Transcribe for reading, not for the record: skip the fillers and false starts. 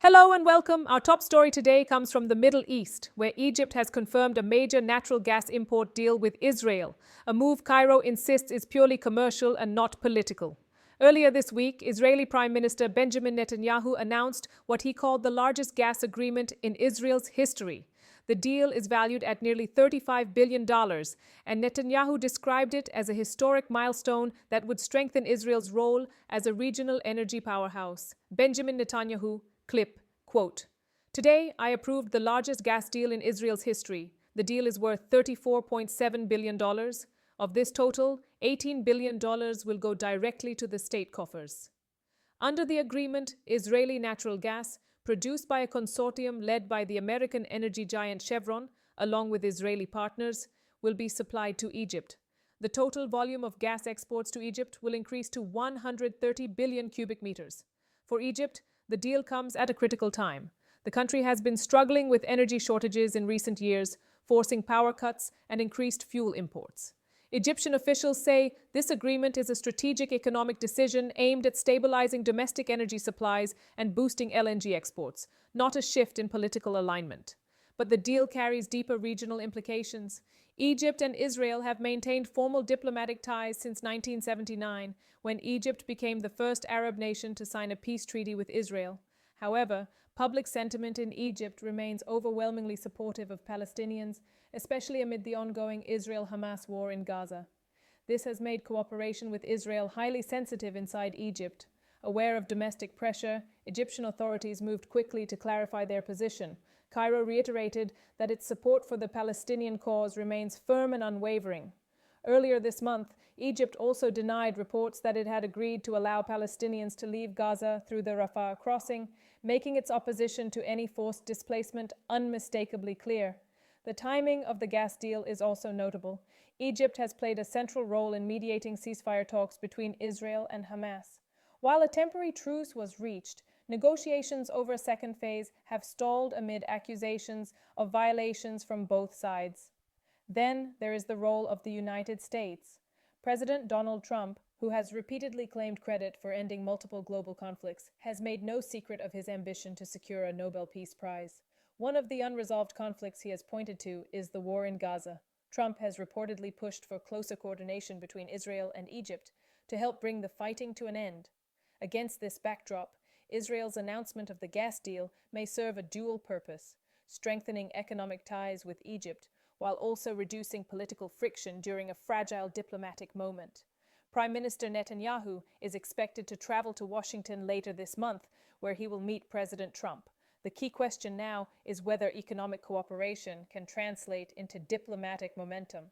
Hello and welcome. Our top story today comes from the Middle East, where Egypt has confirmed a major natural gas import deal with Israel, a move Cairo insists is purely commercial and not political. Earlier this week, Israeli Prime Minister Benjamin Netanyahu announced what he called the largest gas agreement in Israel's history. The deal is valued at nearly $35 billion, and Netanyahu described it as a historic milestone that would strengthen Israel's role as a regional energy powerhouse. Benjamin Netanyahu, clip, quote, "Today, I approved the largest gas deal in Israel's history. The deal is worth $34.7 billion. Of this total, $18 billion will go directly to the state coffers." Under the agreement, Israeli natural gas, produced by a consortium led by the American energy giant Chevron, along with Israeli partners, will be supplied to Egypt. The total volume of gas exports to Egypt will increase to 130 billion cubic meters. For Egypt, the deal comes at a critical time. The country has been struggling with energy shortages in recent years, forcing power cuts and increased fuel imports. Egyptian officials say this agreement is a strategic economic decision aimed at stabilizing domestic energy supplies and boosting LNG exports, not a shift in political alignment. But the deal carries deeper regional implications. Egypt and Israel have maintained formal diplomatic ties since 1979, when Egypt became the first Arab nation to sign a peace treaty with Israel. However, public sentiment in Egypt remains overwhelmingly supportive of Palestinians, especially amid the ongoing Israel-Hamas war in Gaza. This has made cooperation with Israel highly sensitive inside Egypt. Aware of domestic pressure, Egyptian authorities moved quickly to clarify their position. Cairo reiterated that its support for the Palestinian cause remains firm and unwavering. Earlier this month, Egypt also denied reports that it had agreed to allow Palestinians to leave Gaza through the Rafah crossing, making its opposition to any forced displacement unmistakably clear. The timing of the gas deal is also notable. Egypt has played a central role in mediating ceasefire talks between Israel and Hamas. While a temporary truce was reached, negotiations over a second phase have stalled amid accusations of violations from both sides. Then there is the role of the United States. President Donald Trump, who has repeatedly claimed credit for ending multiple global conflicts, has made no secret of his ambition to secure a Nobel Peace Prize. One of the unresolved conflicts he has pointed to is the war in Gaza. Trump has reportedly pushed for closer coordination between Israel and Egypt to help bring the fighting to an end. Against this backdrop, Israel's announcement of the gas deal may serve a dual purpose, strengthening economic ties with Egypt while also reducing political friction during a fragile diplomatic moment. Prime Minister Netanyahu is expected to travel to Washington later this month, where he will meet President Trump. The key question now is whether economic cooperation can translate into diplomatic momentum.